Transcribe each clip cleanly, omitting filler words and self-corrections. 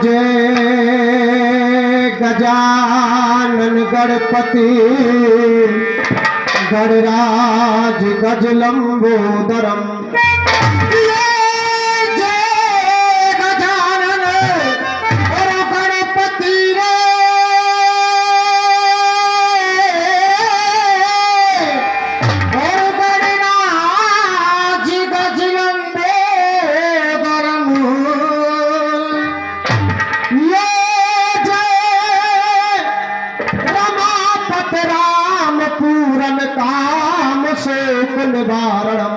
जय गजानन गणपति गणराज गज लंबोदरम। निवारणम।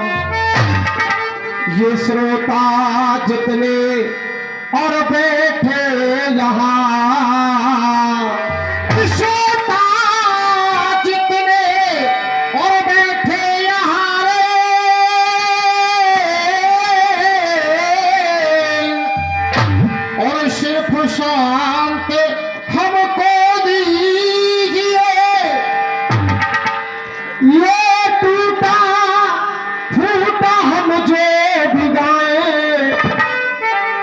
ये श्रोता जितने और बैठे यहाँ, श्रोता जितने और बैठे यहाँ और सिर्फ शांत हमको दीजिए। ये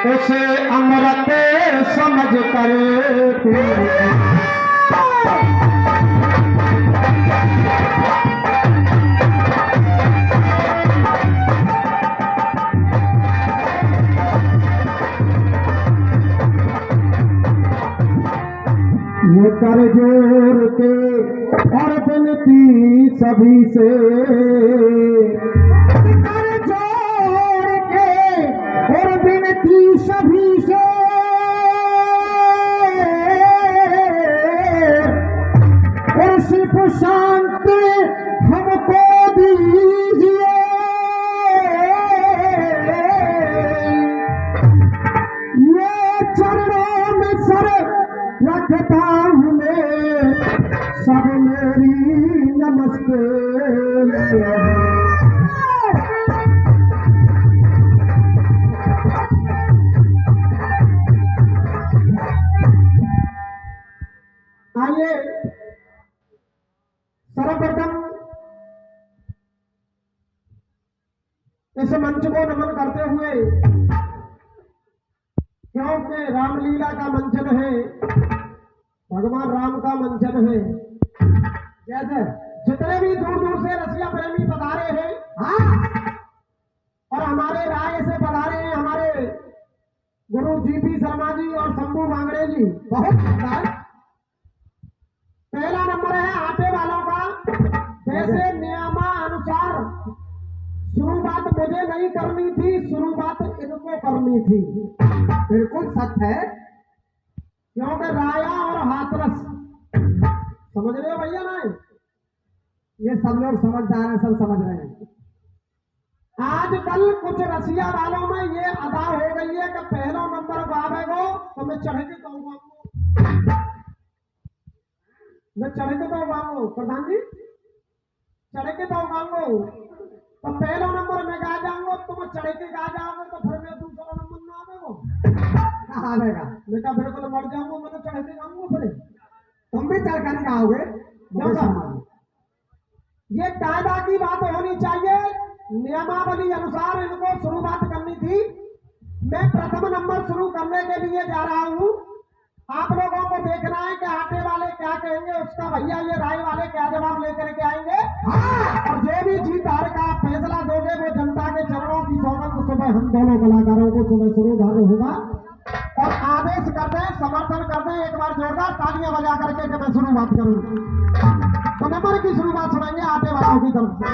उसे अमृत समझ कर ये कर जोर के और विनती सभी से, सभी से और सिर्फ शांति हमको दीजिए। ये चरणों में सर रखता हूँ मैं, सब मेरी नमस्ते। आइए सर्वप्रथम इस मंच को नमन करते हुए, क्योंकि रामलीला का मंचन है, भगवान राम का मंचन है। जैसे जितने भी दूर दूर से रसिया प्रेमी पधारे हैं, हाँ, और हमारे राय से पधारे हैं हमारे गुरु जीपी शर्मा जी और शंभू मांगड़े जी, बहुत पहला नंबर है आटे वालों का। जैसे नियमानुसार शुरुआत मुझे नहीं करनी थी, शुरुआत इनको करनी थी। बिल्कुल सच है, क्योंकि राया और हाथरस समझ रहे हो भैया ना? ये सब लोग समझदार हैं, सब समझ रहे हैं। आजकल कुछ रसिया वालों में ये अदा हो गई है कि पहला नंबर गावेगो तो मैं चढ़ के कहूंगा, मैं चढ़ के तो मांगो प्रधान जी, चढ़ के तो मांगो, तो पहला नंबर में गा जाऊंगा, तुम चढ़ के गा जाओगे तो फिर मैं दूसरा नंबर ना आवेगो, आवेगा। मैं कहा बिल्कुल मर जाऊंगा, मैं तो चढ़ के गाऊंगा, फिर तुम भी चढ़ कर गाओगे। ये कायदा की बात होनी चाहिए, नियमावली अनुसार इनको शुरुआत करनी थी। मैं प्रथम नंबर शुरू करने के लिए जा रहा हूँ। आप लोगों को देखना है कि आटे वाले क्या कहेंगे, उसका भैया ये राय वाले क्या जवाब लेकर के आएंगे। और जो भी जीत हार का फैसला दोगे वो जनता के चरणों की सौगंध सुबह हम दोनों कलाकारों को सुबह शुरू होगा। और आदेश कर दें, समर्थन कर दें, एक बार जोरदार तालियां बजा करके कि मैं शुरुआत करूं। तो नंबर की शुरुआत सुनाएंगे आटे वालों की तरफ से।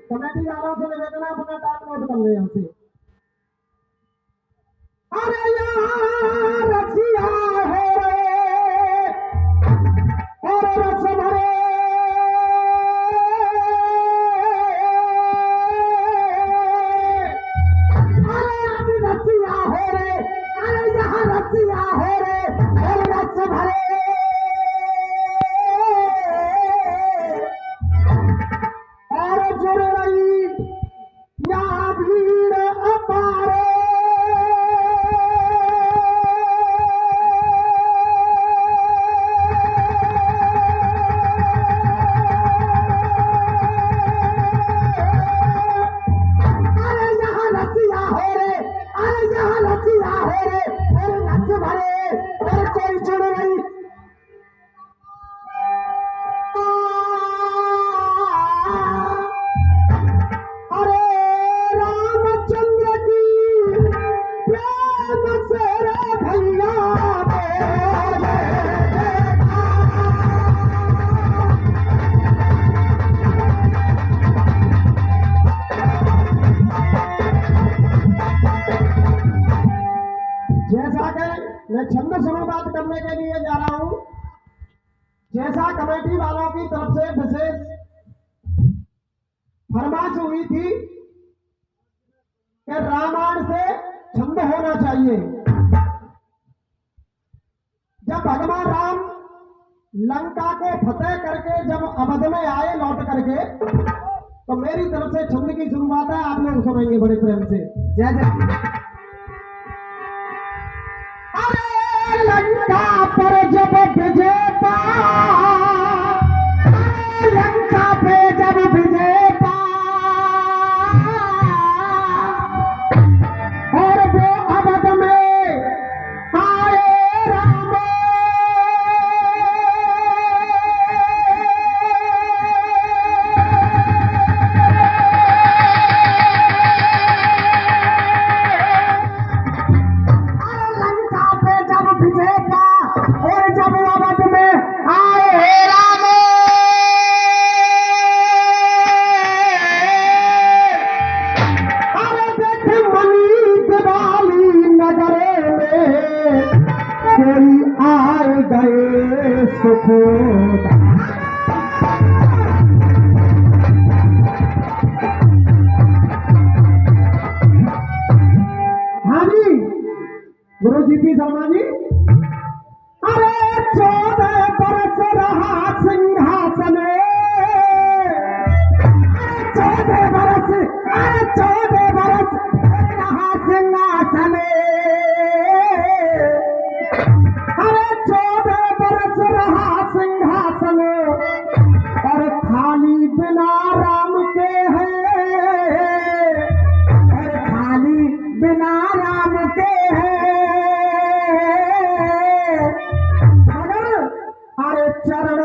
कमेटी वालों से निवेदन है, अपना टाइम नोट कर ले यहाँ से। अरे यहाँ रसिया हो रे और जैसा कि मैं छंद शुरुआत करने के लिए जा रहा हूं, जैसा कमेटी वालों की तरफ से विशेष फरमाइश हुई थी कि रामायण से छंद होना चाहिए। जब भगवान राम लंका को फतेह करके जब अवध में आए लौट करके, तो मेरी तरफ से छंद की शुरुआत है, आप लोग सुनेंगे बड़े प्रेम से। जय जय। अरे लंका पर जब विजय पा, लंका पे जब विजय पा, और वो अवध में आए राम, गुरु जी पी शर्मा जी। अरे 14 बरस रहा सिंहासन, अरे 14 बरस, अरे 14 बरस रहा सिंहासन, अरे 14 बरस रहा सिंहासन, और खाली बिना राम के है, और खाली बिना राम के है। चरण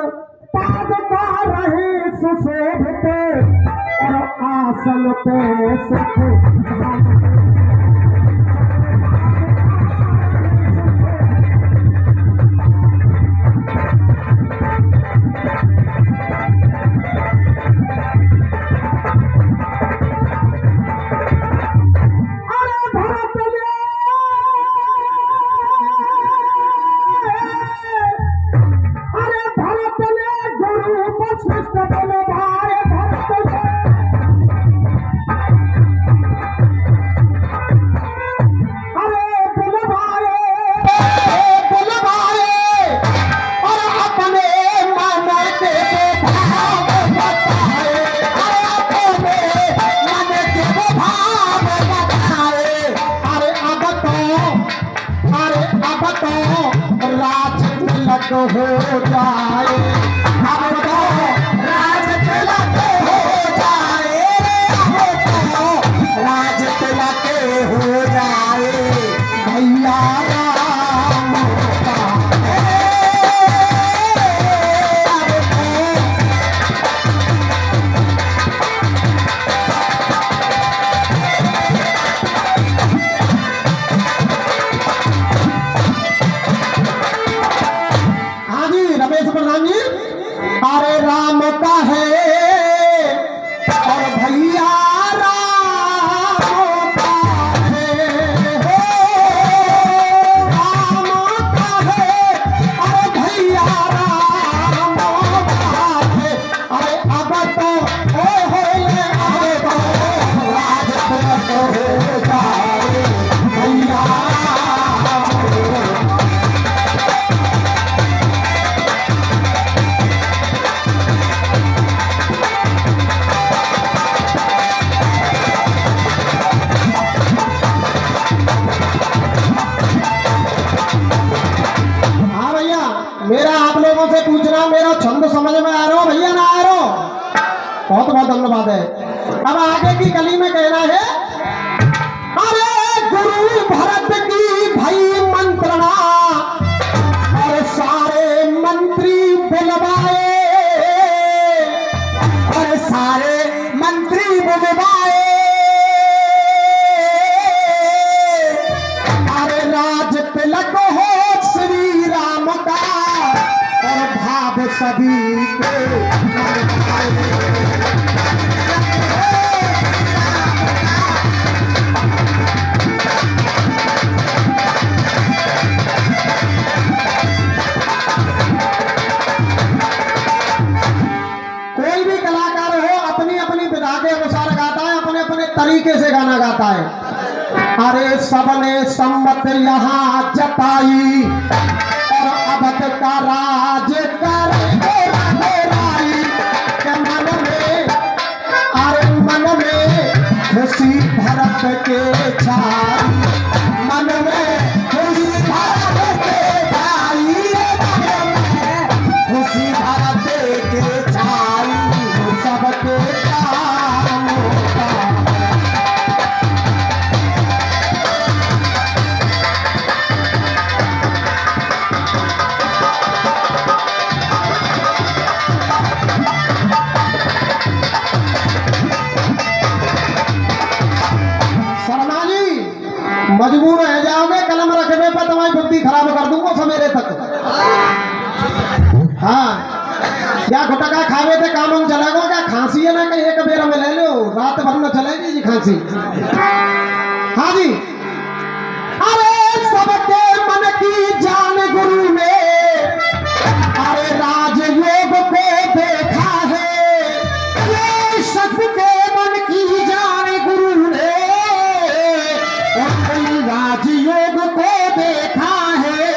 पाद पा रहे सुशोभित, और आसन पे सुख। हो जाए हम तो राज तिलक हो जाए, हम तो राज तिलक हो जाए, भैया राम का अरे राम का है और भैया राम का है, राम का है और भैया राम का है। अरे अब तो अरे तो राज तिलक हो जाए, भैया मेरा आप लोगों से पूछना, मेरा छंद समझ में आ रहा हो भैया ना आ रहा हो? बहुत बहुत धन्यवाद है। अब आगे की कली में कहना है, अरे गुरु भरत की भई मंत्रणा, और सारे मंत्री बुलवाए, और सारे मंत्री बुलवाए, अरे राज तिलक हो श्री राम का, और भाव सभी के गाता है। अरे सबने सम्मत यहाँ जताई और अवध का राज करेंगे राई के मन में, अरे मन में खुशी भरत के छाई, मन में खुशी भरत के छाई, खुशी भरत के छाई सबके काम होता। शर्मा जी मजबूर रह जाओगे, कलम रखने पर तुम्हारी बुद्धि खराब कर दूंगा सवेरे तक। हाँ क्या गुटका खावे थे काम हम चलेगा, क्या खांसी है ना कहीं एक बेर में ले लो, रात भर में चलेगी जी खांसी। हाँ जी अरे सबके मन की जान गुरु ने, अरे राजयोग को देखा है, ये सबके मन की जान गुरु ने, और राजयोग को देखा है।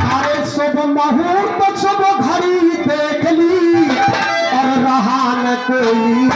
अरे शुभ मुहूर्त शुभ घड़ी देख ली और रहा न कोई,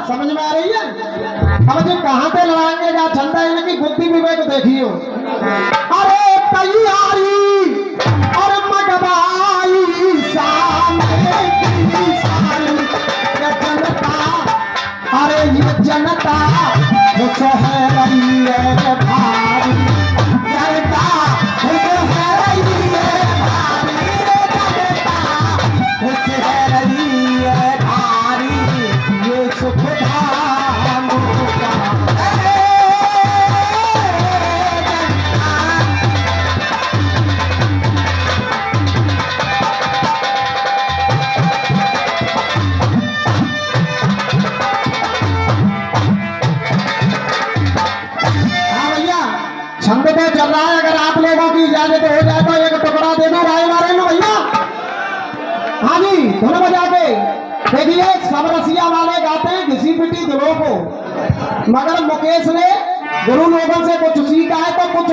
समझ में आ रही है? अब जो कहां पे लड़ाएंगे क्या झंडा, इनकी बुद्धि विवेक देखियो। अरे तैयारी और मगवाई सामने की सारी ये जनता, अरे ये जनता खुश है रही है भारी, जनता खुश है रही है भारी, जनता खुश है रही है भारी, ये सुख धाम का। छंद तो चल रहा है, अगर आप लोगों की इजाजत हो जाए तो एक टुकड़ा दे दो राय मारे में भैया। हाँ जी धुन बजा के देखिए, सब रसिया वाले गाते हैं घिसी पिटी दिलों को, मगर मुकेश ने गुरु लोगों से कुछ सीखा है तो कुछ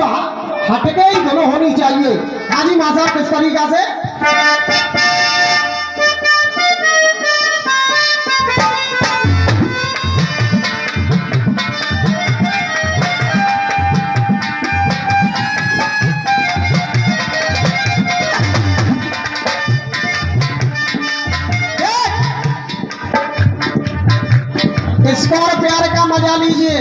हटके ही धुन होनी चाहिए। हाँ जी मां साहब किस तरीका से इसका और प्यार का मजा लीजिए।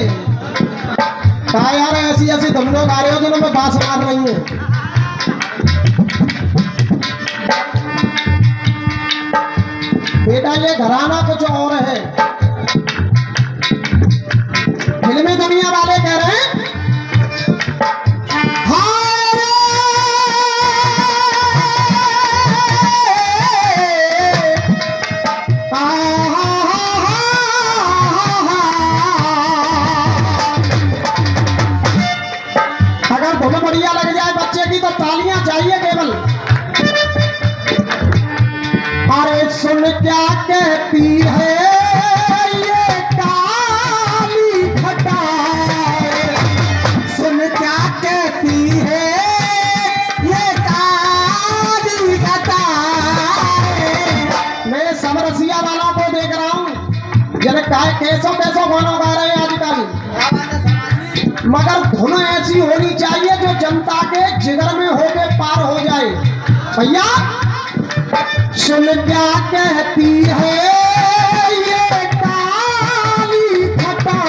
कहा यार ऐसी ऐसी तुम लोग आ रहे हो जिन्होंने बांस मार रही है। बेटा ये घराना कुछ और है। फिल्मी दुनिया वाले कह रहे हैं बढ़िया लग जाए बच्चे की तो तालियां चाहिए केवल। अरे सुन क्या कहती है ये काली घटा, सुन क्या कहती है ये काली घटा। मैं समरसिया वालों को देख रहा हूँ जरा कैसो कैसो गाना गा रहे हैं आजकल, मगर धुन ऐसी होनी चाहिए जो जनता के जिगर में होके पार हो जाए। भैया सुन क्या कहती है ये काली घटा,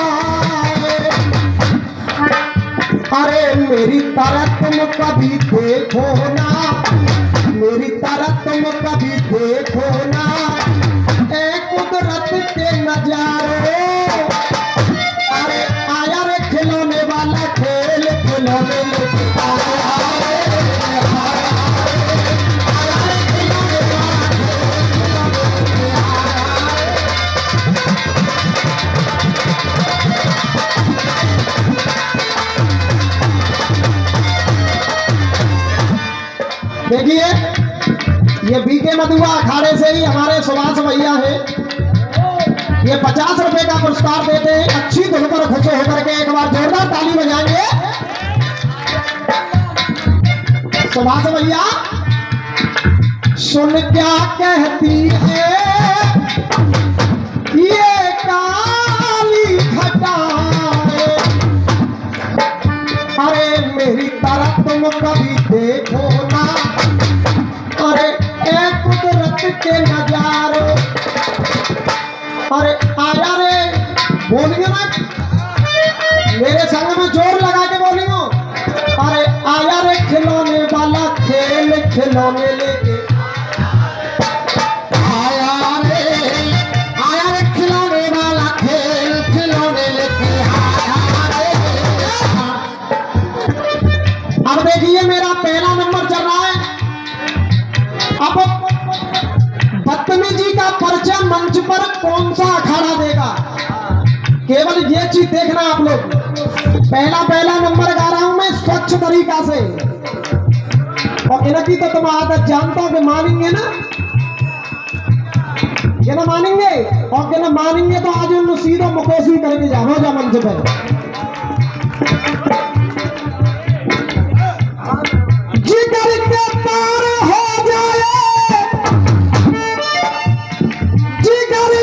अरे मेरी तरह तुम कभी देखो ना, मेरी तरह तुम कभी देखो ना, ए कुदरत के नजारे। अरे आया रे खिलौने वाला खेल, खिलौने देखिए, ये बीके मधुआ अखाड़े से ही हमारे सुभाष भैया है। ये 50 रुपए का पुरस्कार देते हैं। अच्छी धुन पर खुश होकर के एक बार जोरदार ताली बजाएंगे। सुभाष भैया सुन क्या कहती है ये काली घटाए, अरे मेरी तरह तुम कभी देखो ना, अरे ए कुदरत के नजारे। अरे आया रे, बोलियो ना, मेरे संग में जोर लगा के बोलियो। अरे आया रे खिलौने वाला खेल, खिलौने लेके आया रे खिलौने वाला खेल, खिलौने लेके आया रे। अब देखिए मेरा पहला नंबर चल रहा है। अब बदतमीजी का पर्चा मंच पर कौन सा अखाड़ा देगा, केवल ये चीज देखना आप लोग। पहला नंबर गा रहा हूं मैं स्वच्छ तरीका से, और इनकी तो तुम आदत जानता हो कि मानेंगे ना, ये ना मानेंगे, और क्या ना मानेंगे तो आज उन सीधो मुकोसी करके जाओ जा मंच पर। जिगर के पार हो जाए, जिगर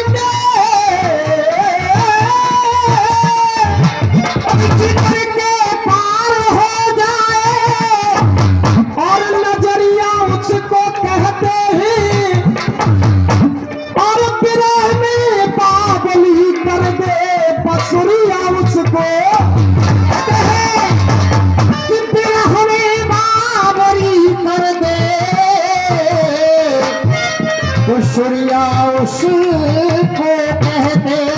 के पार हो जाए, और नजरिया उसको कहते हैं, और बिरह में बाबली कर दे बसुरिया उसको कहते हैं, कि बिरह में बाबरी कर दे बसुरिया उसको कहते हैं।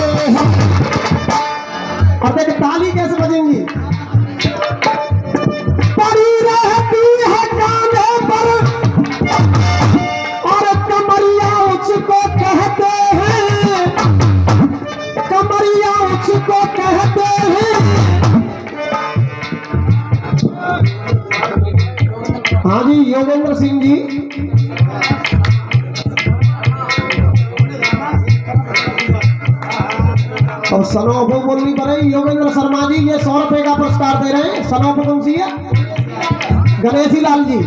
और देख ताली कैसे बजेंगी। पड़ी रहती है कांधे पर, और कमरिया उसको कहते हैं, कमरिया उसको कहते हैं। हाँ जी, योगेंद्र सिंह जी, और सनोप बोलनी पड़ेगी। योगेंद्र शर्मा जी ये 100 रुपए का पुरस्कार दे रहे हैं। सनोप कौन सी है? गणेशी लाल जी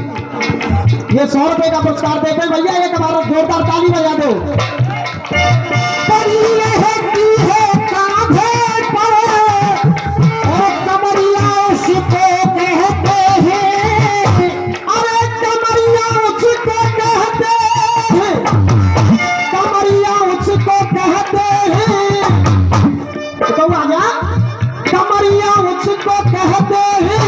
ये 100 रुपए का पुरस्कार देते हैं। भैया एक बार जोरदार ताली बजा दो। कमरिया उसको कहते हैं,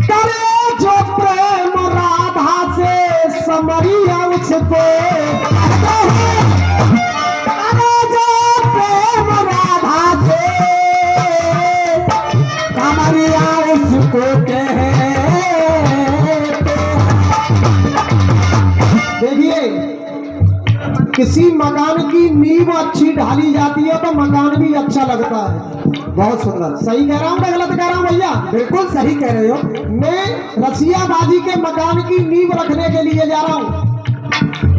करे जो प्रेम राधा से समरिया उसको कहते हैं, करे जो प्रेम राधा से समरिया उसको कहते हैं। देखिए, किसी मकान की नींव अच्छी ढाली जाती है तो मकान भी अच्छा लगता है। बहुत सुंदर। सही कह रहा हूँ, गलत कह रहा हूँ भैया? बिल्कुल सही कह रहे हो। मैं रसियाबाजी के मकान की नींव रखने के लिए जा रहा हूँ।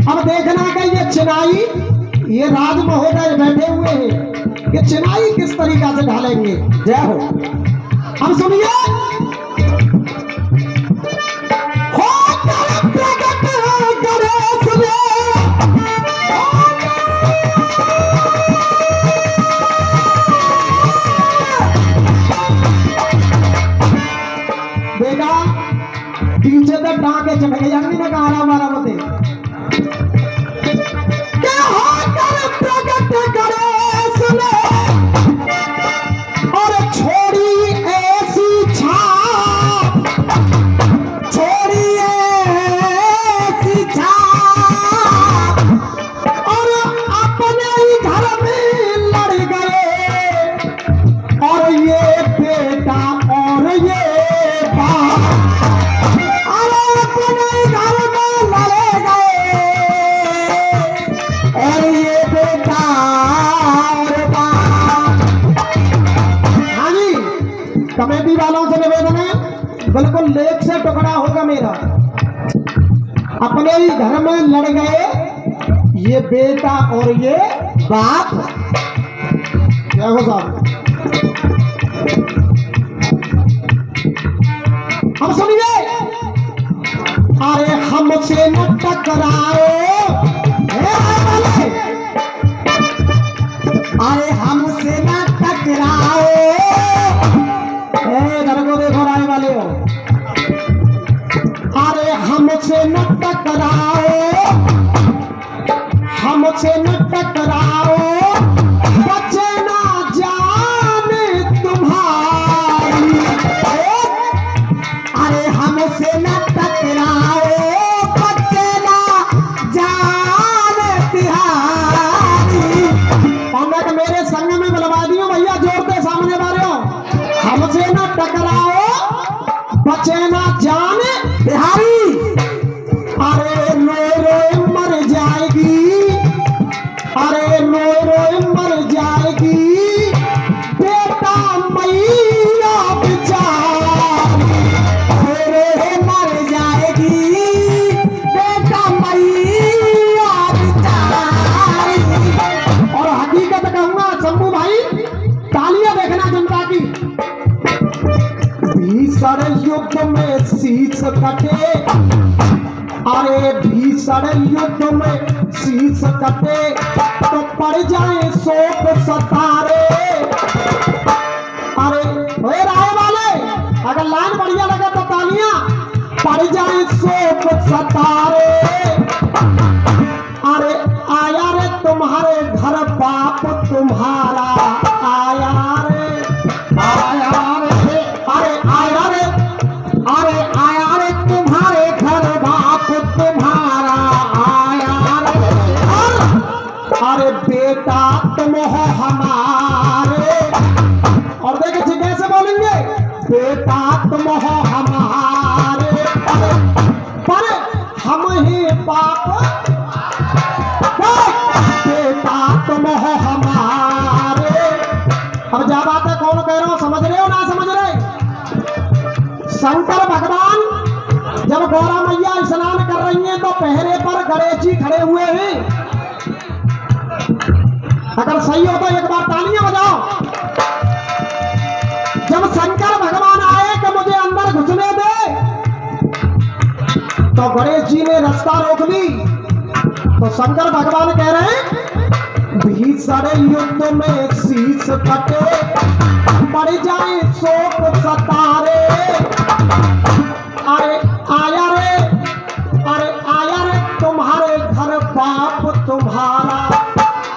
अब देखना कि ये चिनाई, ये राज महोदय बैठे हुए हैं, ये चिनाई किस तरीका से ढालेंगे। जय हो। अब सुनिए, पीछे तक डाके चढ़ जाएंगे ना गारा मारा मते क्या होकर प्रकट करे सुने और छोड़ी वालों से निवेदन है, बिल्कुल लेख से टुकड़ा होगा मेरा। अपने ही घर में लड़ गए ये बेटा और ये बाप। क्या हो साहब, अब सुनिए। अरे हमसे न टकराओ, अरे हमसे न टकराओ। घर को देखो राय वाले हो। अरे हमसे न टकराओ, हमसे न टकराओ, बचे ना जाने तुम्हारी। अरे हमसे न टकराओ, बचे ना जाने तिहारी। और मैं मेरे संग में बुलवा दियो भैया, जोरते सामने वाले हो। हमसे न टकराओ, बचे ना जाने बिहारी। अरे रोए रोए मर जाएगी, अरे रोए रोए मर जाएगी बेटा मैया बेचारी। रोए रोए मर जाएगी बेटा मैया बेचारी। और हकीकत कहूंगा शंभू भाई, तालियां देखना जनता की। भीषण युद्ध में शीश कटे, अरे भीषण युद्ध में शीश कटे तो पड़ जाए शोक सतारे। अरे ओए राय वाले, अगर लाइन बढ़िया लगे तो तालियां। पड़ जाए शोक सतारे। अरे आया रे तुम्हारे घर बाप तुम्हारा, आया रे, आया रे, अरे आया रे, अरे आया रे तुम्हारे घर बाप तुम्हारा, आया रे। अरे बेटा तुम हो हमारे। और देखिए कैसे बोलेंगे, बेटा तुम हो हमारे, पर हम ही बाप। बेटा तुम हो हमारे। अब जा बात है, कौन कह रहा हो, समझ रहे हो ना समझ रहे। शंकर भगवान जब गौरा मैया स्नान कर रही हैं तो पहरे पर गणेश जी खड़े हुए हैं। अगर सही हो तो एक बार तालियां बजाओ। जब शंकर भगवान आए कि मुझे अंदर घुसने दे, तो गणेश जी ने रास्ता रोक ली। तो शंकर भगवान कह रहे हैं, भीषण युद्ध में शीश कटे पड़ जाए शोक सतारे। अरे आया रे, अरे आया रे तुम्हारे घर बाप तुम्हारा,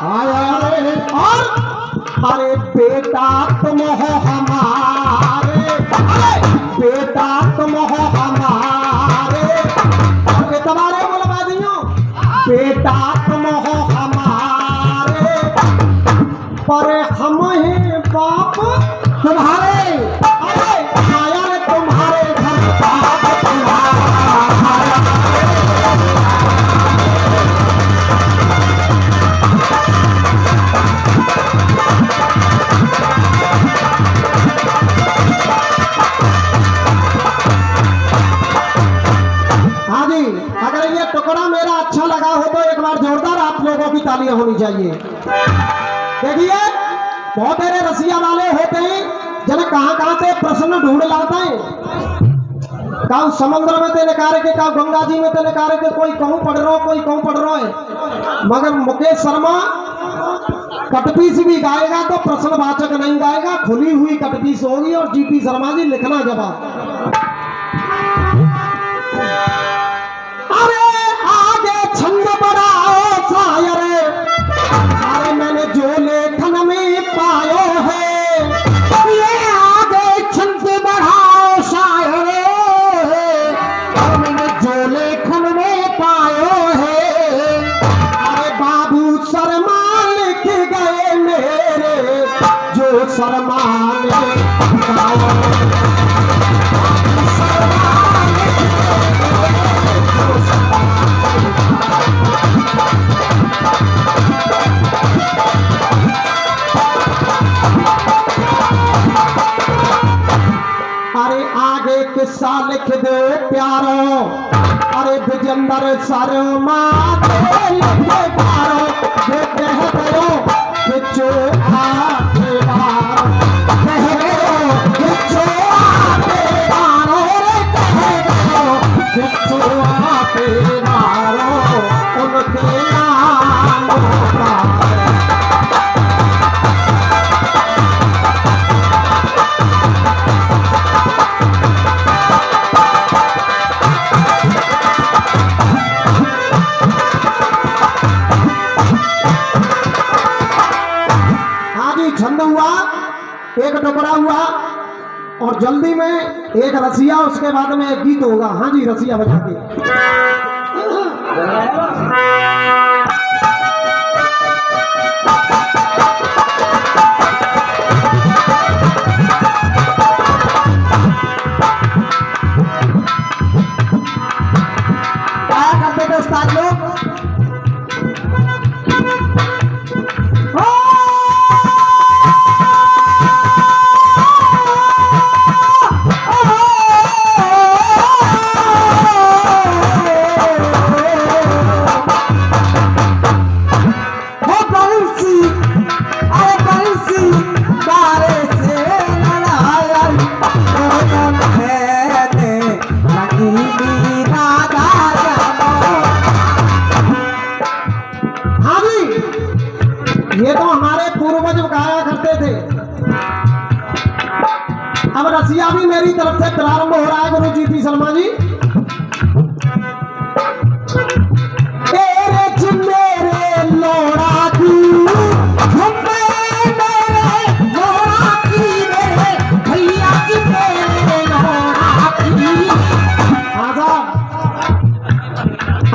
आया रे। और अरे बेटा तुम हो हमारे, अरे बेटा तुम हो हमारे। तुम्हारे बोलवा दियो, बेटा तुम हो हमारे, पर हम ही बाप तुम्हारे। अरे आया रे तुम्हारे घर बाप तुम्हारा। हाँ जी, अगर ये टुकड़ा मेरा अच्छा लगा हो तो एक बार जोरदार आप लोगों की तालियां होनी चाहिए। देखिए बहुत सारे रसिया वाले होते हैं जन कहां से प्रश्न ढूंढ लाते हैं। काउ समुद्र में ते निकारे के, काउ गंगा जी में ते निकारे के, कोई कहूं पढ़ रहा हो, कोई कहूं पढ़ रहा है। मगर मुकेश शर्मा कटपीस भी गाएगा तो प्रश्नवाचक नहीं गाएगा, खुली हुई कटपीस होगी। और जीपी शर्मा जी लिखना जवाब। अरे आगे छंद बढ़ाओ शायर, अरे मैंने जो लेखन में पायो है, ये आगे छंद बढ़ाओ शायर, अरे मैंने जो लेखन में पायो है। अरे बाबू शर्मा लिख गए मेरे, जो शर्मा ने अरे आगे किस्सा लिख दो प्यारो, अरे विजेंद्र शर्मा लिखे प्यारो, ये कह दो कि जो आगे बारो, कह दो कि जो आगे बारो, कह दो कि जो आगे बारो, उनके नाम छंद हुआ, एक टुकड़ा हुआ और जल्दी में एक रसिया, उसके बाद में एक गीत होगा। हाँ जी, रसिया बजा के क्या करते थे उस्ताद लोग? ये तो हमारे पूर्वज गाया करते थे। अब रसिया भी मेरी तरफ से प्रारंभ हो रहा है गुरु जी पी शर्मा जी। मेरे लोड़ा की भैया की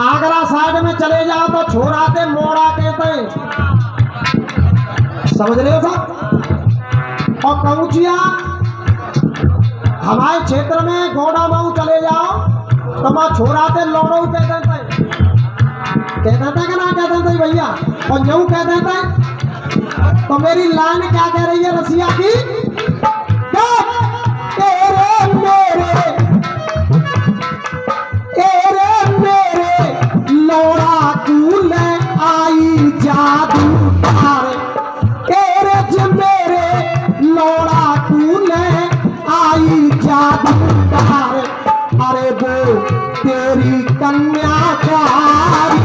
आगरा साइड में चले जाओ तो छोड़ाते मोड़ा कहते हैं, समझ रहे हो साहब। और कौचिया हमारे क्षेत्र में गोड़ा माऊ चले जाओ तो माँ छोड़ाते लौड़ो कह देते हैं, कह देते कि ना कह देते भैया, और यूं कह देते। तो मेरी लाइन क्या कह रही है रसिया की? तेरे मेरे लौड़ा कूल आई जादू मेरे लौड़ा कूल आई जादूगार, अरे वो तेरी कन्या प्यारी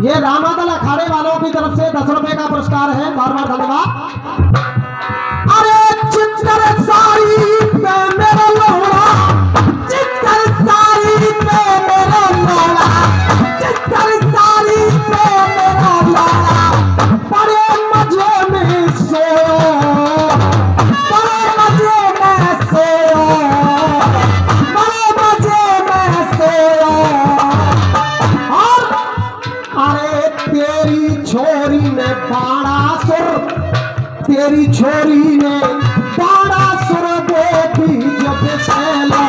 ये रामादल अखाड़े वालों की तरफ से 10 रुपए का पुरस्कार है, बार बार धन्यवाद। अरे चित्तर साड़ी पे मेरा लोड़ा, चित्तर साड़ी पे मेरा लोड़ा, चित्तर साड़ी पे मेरा लोड़ा, बड़े मजे में सोयो, बड़े मजे में सोयो, बड़े मजे में सोयो। अरे तेरी छोरी ने बाणासुर, तेरी छोरी ने बाणासुर बेटी जब सैला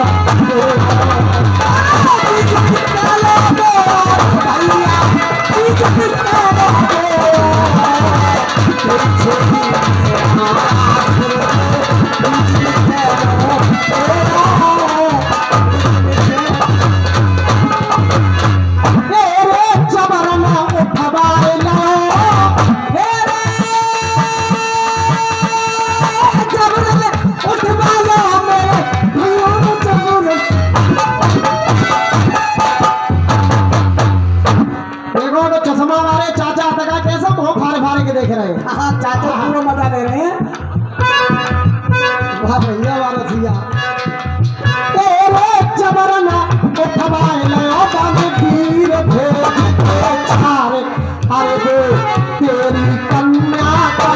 देख रहे हैं। हाँ चाचा पूरा मजा ले रहे हैं। वाह भैया वाह रसिया, तेरे जबरना उठवाए लो बांधे वीर थे छारे, अरे वो तेरी कन्या का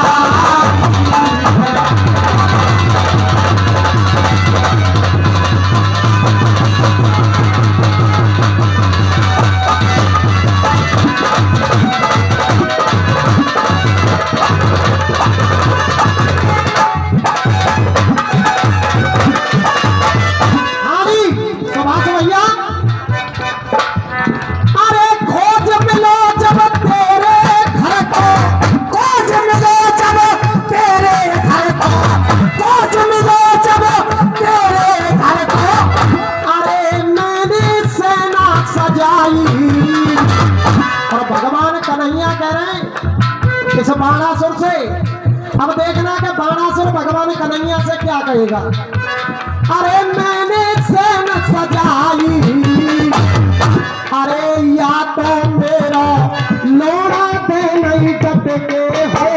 बाणासुर से। अब देखना कि बाणासुर भगवान कन्हैया से क्या कहेगा। अरे मैंने सेन सजाई, अरे या तो मेरा लोड़ा दे नहीं डट के हो।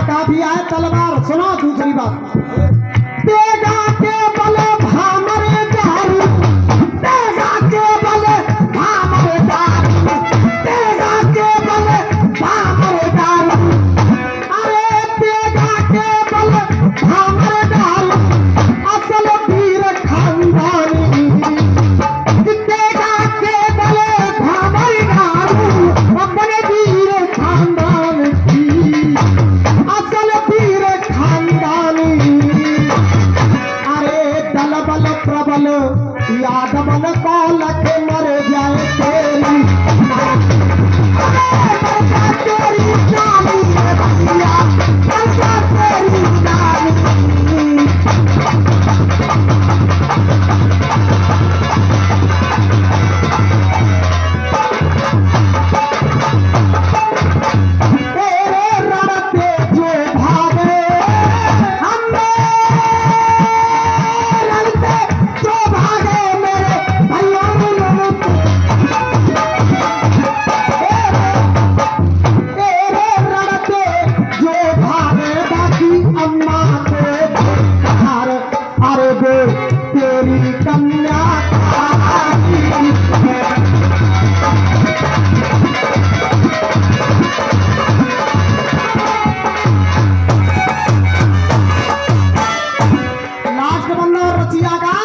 काफी आए तलवार। सुनो दूसरी बात, तेगा के बल भामरे दारू, तेगा के बल भामरे दारू, तेगा के बल भामरे दारू। अरे तेगा के बल भामरे दारू, असल वीर खानदानी। तेगा के बल भामरे दारू, अपने वीर खानदान की, असल वीर खानदानी। अरे दल बल प्रबल यादवन को लख मर जाए तेरी, तेरी जानी भैया, तेरी जानी। तेरी कन्या लास्ट बंदा और रचिया का।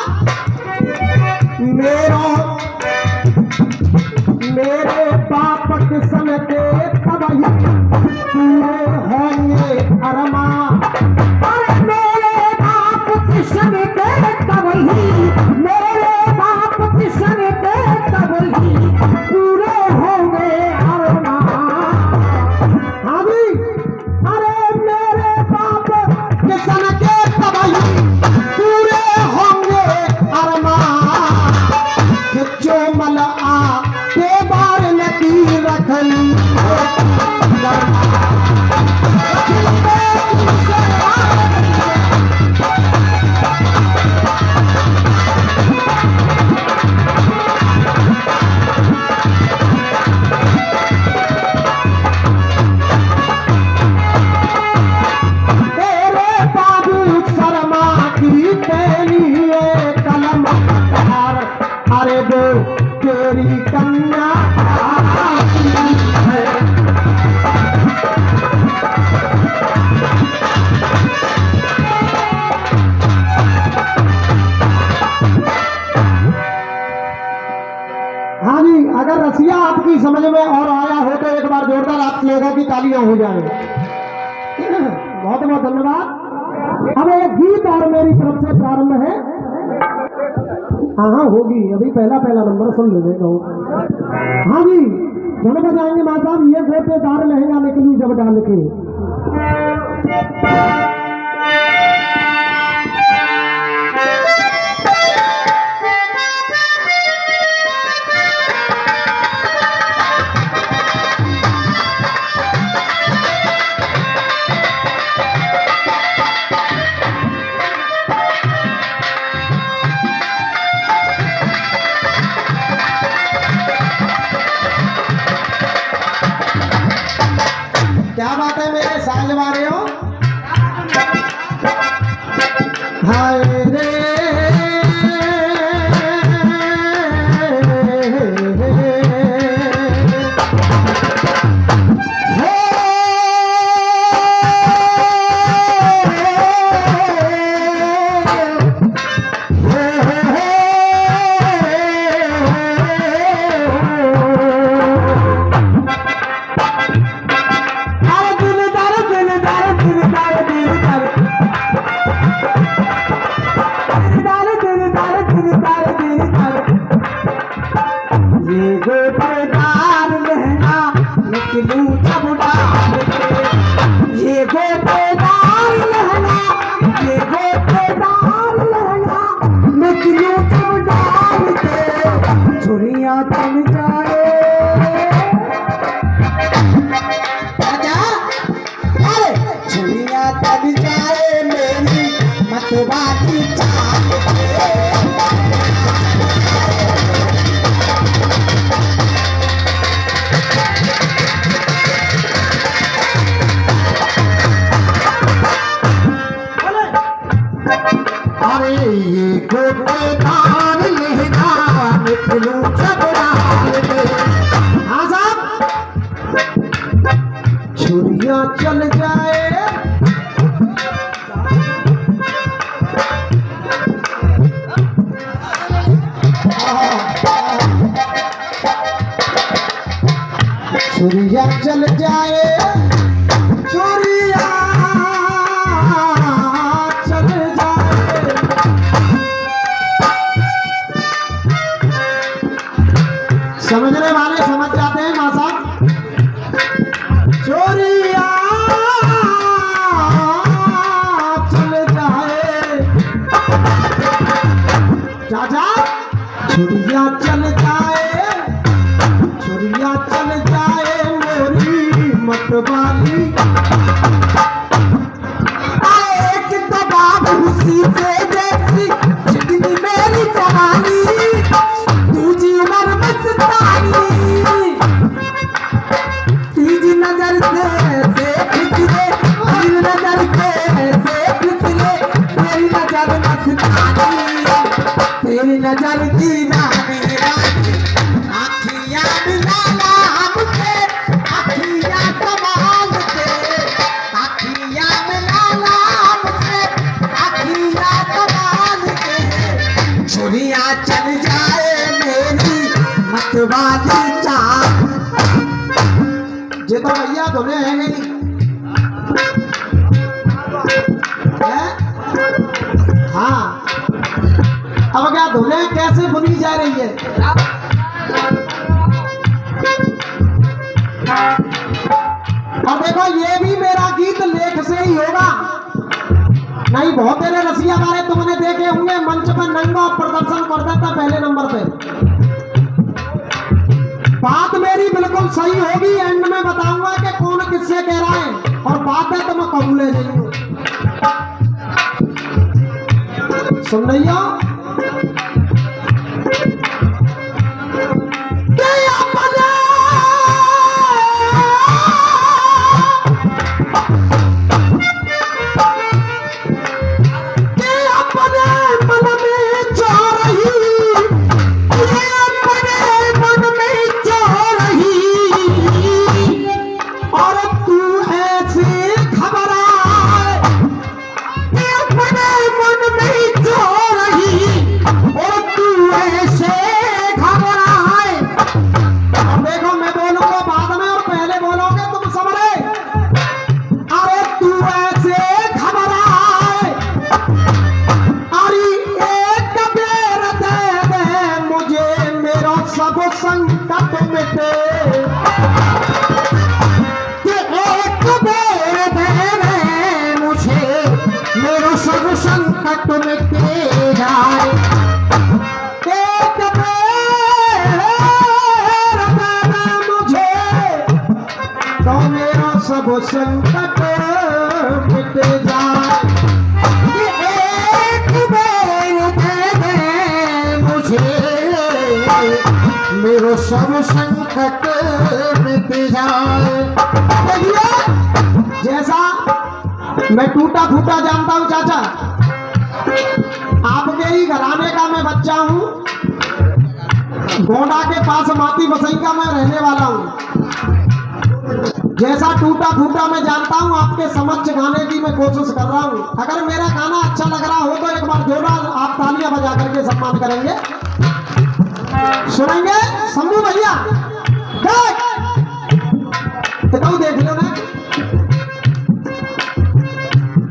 मेरे बाप किस्म के तबही पूरे होंगे अरमा। अरे मेरे बाप किस्म के तबही, मेरे बाप किस्म के तबही पूरे होंगे अरमा। हाँ जी, अरे मेरे बाप किस्म के तबही पूरे होंगे अरमा। जो मल आ के बार नदी रखनी अरे दो तेरी कन्या है। हाँ जी, अगर रसिया आपकी समझ में और आया हो तो एक बार जोरदार आप लोगों की तालियां हो जाए। बहुत बहुत धन्यवाद। अब एक गीत और मेरी तरफ से प्रारंभ है। हाँ होगी, अभी पहला नंबर सुन लेंगे तो। हाँ जी, धन बजाएंगे माँ साहब, ये गोटेदार लहंगा निकलू जब डाल के। क्या बात है मेरे साज वाले हो। हाय रे मतवाली चाल अरे ये गोटेदार लहरा निकलू चबराल में। हाँ साहब छुरियां चल जाए छुरियां चल जाए छुरियां चल जाए समझने वाले समझ जाते हैं मां साहब चोरिया चल जाए चाचा छुरिया चल जाए छुरिया चल जाए मेरी मतवाली एक दबा उसी से जैसी जितनी मेरी जवानी दूजी उम्र मस्तानी तीजी नजर से खिंचले तीन नजर से खिंचले तेरी नजर मस्तानी तेरी नजर की नानी आखियां मिलाना हमसे आखियां संभाल के आखियां मिलाना हमसे आखियां संभाल के छुरियां चल जाए मेरी मतवाली चाल ये तो भैया धुने हैं नहीं है? हाँ अब क्या धुने कैसे बुनी जा रही है और देखो ये भी मेरा गीत लेख से ही होगा नहीं बहुत तेरे रसिया वाले तुमने देखे होंगे मंच पर नंगा प्रदर्शन करता था पहले नंबर पे बात मेरी बिल्कुल सही होगी एंड में बताऊंगा कि कौन किससे कह रहा है और बात है तो मैं कबूले नहीं सुन रही हो संकट मिटे कि एक बेर दे मुझे मेरो सब संकट मिटे जाए एक बेर दे मुझे तो मेरो सब संकट मिट जाए कि एक बेर दे मुझे मेरो सब संकट मिट जाए। जैसा मैं टूटा फूटा जानता हूं चाचा आपके ही घराने का मैं बच्चा हूं गोंडा के पास माती बसई का मैं रहने वाला हूं जैसा टूटा फूटा मैं जानता हूं आपके समक्ष गाने की मैं कोशिश कर रहा हूं अगर मेरा गाना अच्छा लग रहा हो तो एक बार जोरदार आप तालियां बजा करके सम्मान करेंगे सुनेंगे शंभू भैया तो देख लो ना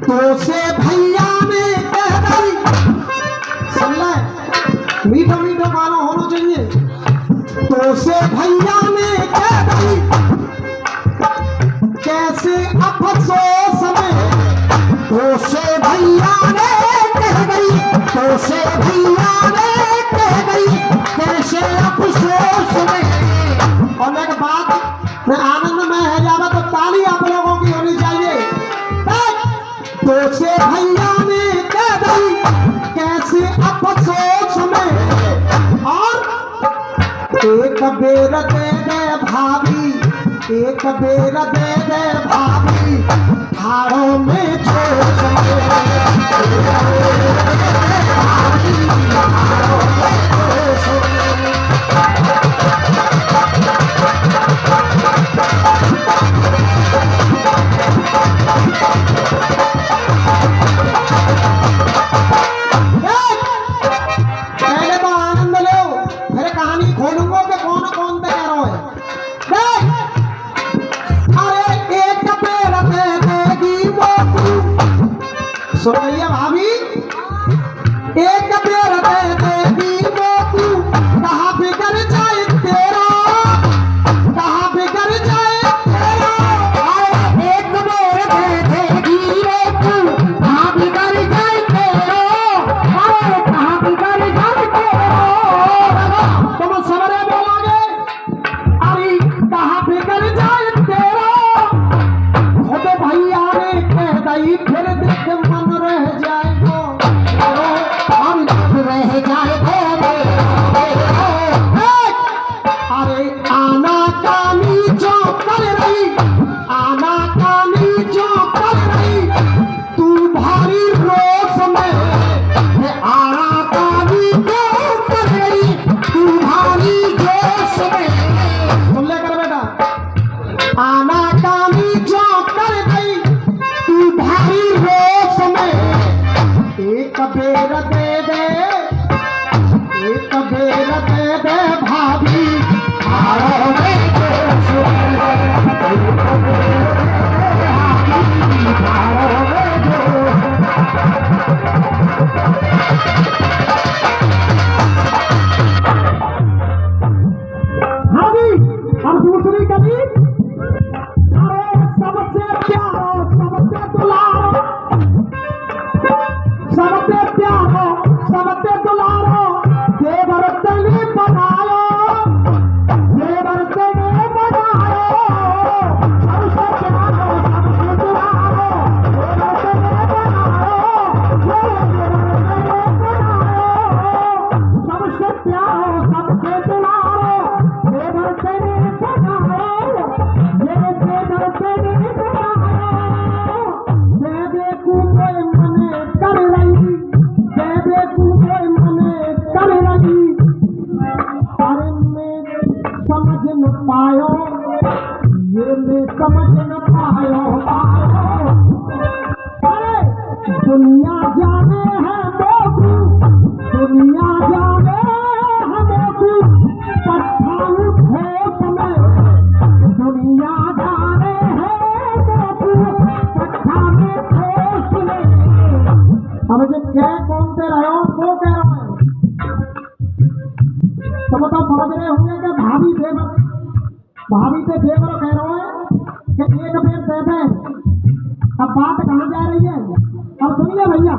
तो से भैया ने कह दी सुन ले मीठा मीठा गाना होना चाहिए तो से भैया ने कह दी कैसे अफसोस में तो से भैया ने कह गई तो से भैया ने कह गई कैसे अफसोस में और एक बात मैं आनंद में है जावा तो ताली आप लोगों की होनी चाहिए तो से भैया ने कह एक बेर दे दे भाभी, एक बेर दे दे भाभी, हारों में छोड़ सके। पहले तो आनंद लो, फिर कहानी खोलूंगा कि कौन कौन से कह रहा है। अरे एक पेड़ दे देगी वो तू, सुन रही है भाभी, एक पेड़ दे देगी वो तू, कहाँ बिगड़ जाए तेरा, कहाँ बिगड़ जाए तेरा। एक बेर दे देगी रे तू, कहाँ बिगड़ जाए तेरो, अरे कहाँ बिगड़ जाए तेरो। तुम सवरे बोलोगे, अरे कहाँ बिगड़ जाए तेरा। खुद भैया ने कह दई, फिर देख मन रह जाएगा, हम सब रह जाए तेरे। अरे आना कानी जो कर रही, आना कानी जो कर रही, तू भारी रोष में, आना कानी जो कर रही, तू भारी जोश में। सुन ले कर बेटा, आना कानी जो कर गई, तू भारी रोष में। एक बेर दे दे, एक बेर दे दे भाभी, हारों में जोश में, हारों में जोश। भाभी अब दूसरी कभी, अरे सबसे प्यारो, सबसे दुलारो, सबसे प्यारो, सबसे दुलारो, देवर तने बनायो, देवर तने बनायो, सबसे प्यारो, सबसे दुलारो, देवर तने बनायो, देवर तने बनायो, सबसे प्यारो, सबसे दुलारो, देवर तने बनायो, ये देवर तने बनायो। देवे कोई मने कर रही, देवे कोई मने कर रही, अरे मैं समझ न पायो, ये मैं समझ न पायो, पायो। अरे दुनिया जाने है मोकू, दुनिया जाने है मोकू, पट्टा उठोस में, दुनिया जाने है मोकू, पट्टा में ठोस में। अब जो कह कौन से रहे हो वो कह रहा है, तुम तो समझ रहे होंगे कि भाभी देवर, भाभी से देवर कह रहे हैं कि एक बेर दे दे। अब बात कहाँ जा रही है, अब सुनिए भैया,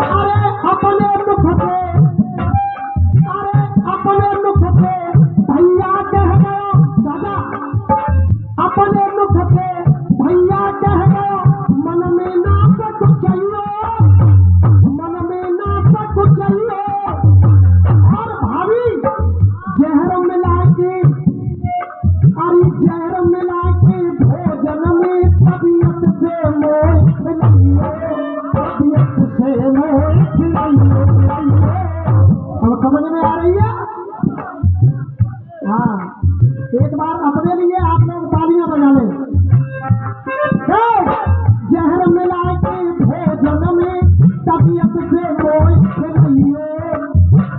अरे अपने मुख से, अरे अपने मुख से भैया कह गया दादा, अपने मुख से भैया कह गया, मन में ना सक चाहिए, मन में ना सक चाहिए। और भाभी जहर मिला के, अरे जहर मिला के भोजन में तबीयत से मोह खिलाइए, तबीयत से मोह खिलाइए। अब समझ में आ रही है? हाँ, एक बार अपने लिए आप लोग तालियां बजा लें। जहर मिला के भोजन में तबीयत से मोह खिलाइए,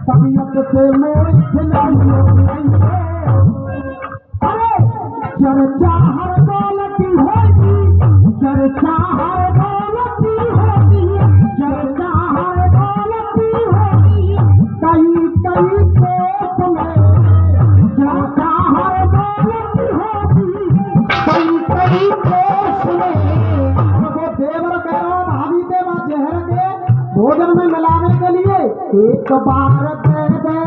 तबीयत से मोह खिलाइए। अरे चर्चा हर दौलती होगी, चर्चा हर दौलती होगी, चर्चा हर दौलती होगी, कई कई कोस में, चर्चा हर दौलती होगी, कई कई कोस में। वो देवर कह रहा भाभी देवा जहर के भोजन में मिलाने के लिए एक बार दे दे,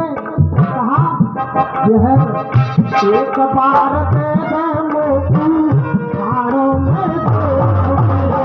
कहा जहर एक बार दे दे मोकू, हारों में जोश में।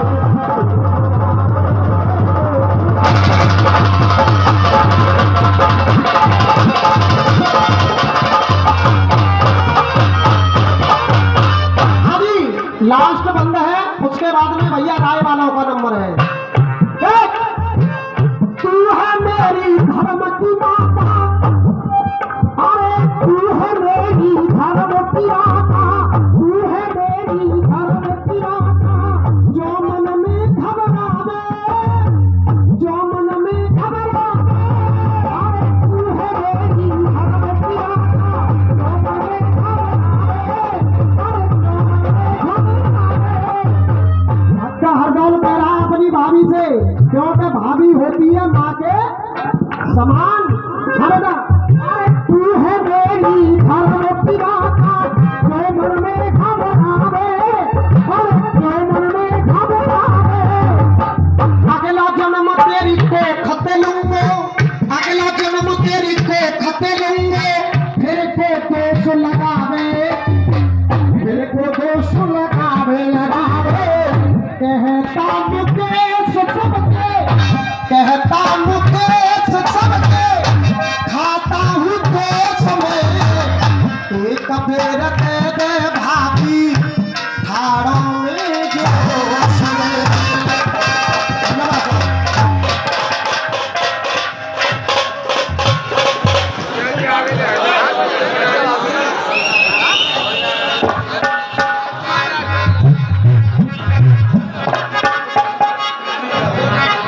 क्योंकि भाभी होती है माँ के समान। हाँ बेटा, अरे तू है मेरी धर्म पिता, जो मन में घबरावे, अरे जो मन में घबरावे। अगला जन्म तेरी को खते लूंगे, अगला जन्म तेरी को खते लूंगे, फिर को दोष लगावे, फिर को दोष लगावे लगावे। कहता मुकेश सबके, कहता मुकेश सबके, खाता हूँ दोष में, एक बेर दे दे भाभी ठाड़ों